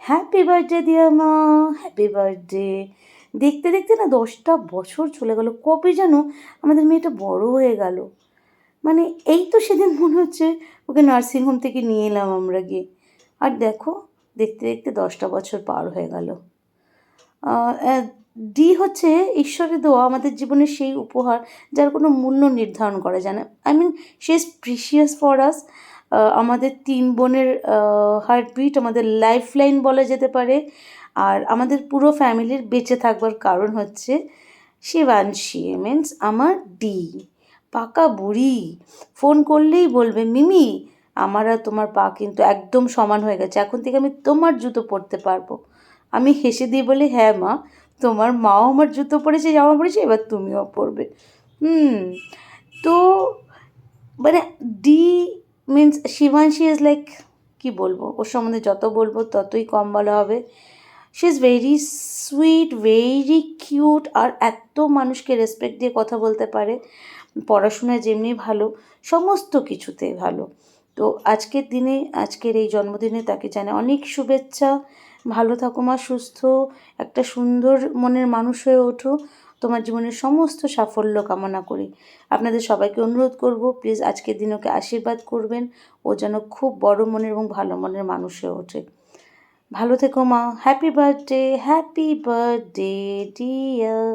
Happy birthday দিয়া মা, happy birthday. দেখতে দেখতে না 10টা বছর চলে গেল, কবে যেন আমাদের মেয়েটা বড় হয়ে গেল। মানে এই তো সেদিন মনে হচ্ছে ওকে নার্সিংহোম থেকে নিয়ে এলাম আমরা গিয়ে, আর দেখো দেখতে দেখতে 10টা বছর পার হয়ে গেল। ডি হচ্ছে ঈশ্বরের দেওয়া আমাদের জীবনের সেই উপহার যার কোনো মূল্য নির্ধারণ করা যায় না। I mean she is precious for us. আমাদের 3 বোনের হার্টবিট, আমাদের লাইফ লাইন বলা যেতে পারে। আর আমাদের পুরো ফ্যামিলির বেঁচে থাকবার কারণ হচ্ছে শিবাংশী, মিন্স আমার ডি। পাকা বুড়ি, ফোন করলেই বলবে মিমি আমার আর তোমার পা কিন্তু একদম সমান হয়ে গেছে, এখন থেকে আমি তোমার জুতো পরতে পারবো। আমি হেসে দিয়ে বলি হ্যাঁ মা, তোমার মাও আমার জুতো পরেছে, জামা পরেছে, এবার তুমিও পরবে। হুম। তো মানে D means Shibangshi is like, কী বলবো, ওর সম্বন্ধে যত বলবো ততই কম বলা হবে। She is very sweet, very cute, আর এত মানুষকে রেসপেক্ট দিয়ে কথা বলতে পারে। পড়াশোনায় যেমনি ভালো, সমস্ত কিছুতে ভালো। তো আজকের দিনে, আজকের এই জন্মদিনে তাকে জানাই অনেক শুভেচ্ছা। ভালো থাকো মা, সুস্থ একটা সুন্দর মনের মানুষ হয়ে ওঠো। তোমার জীবনের সমস্ত সাফল্য কামনা করি। আপনাদের সবাইকে অনুরোধ করব, প্লিজ আজকের দিন ওকে আশীর্বাদ করবেন, ও যেন খুব বড় মনের এবং ভালো মনের মানুষ হয়ে ওঠে। ভালো থেকো মা। Happy birthday, happy birthday dear.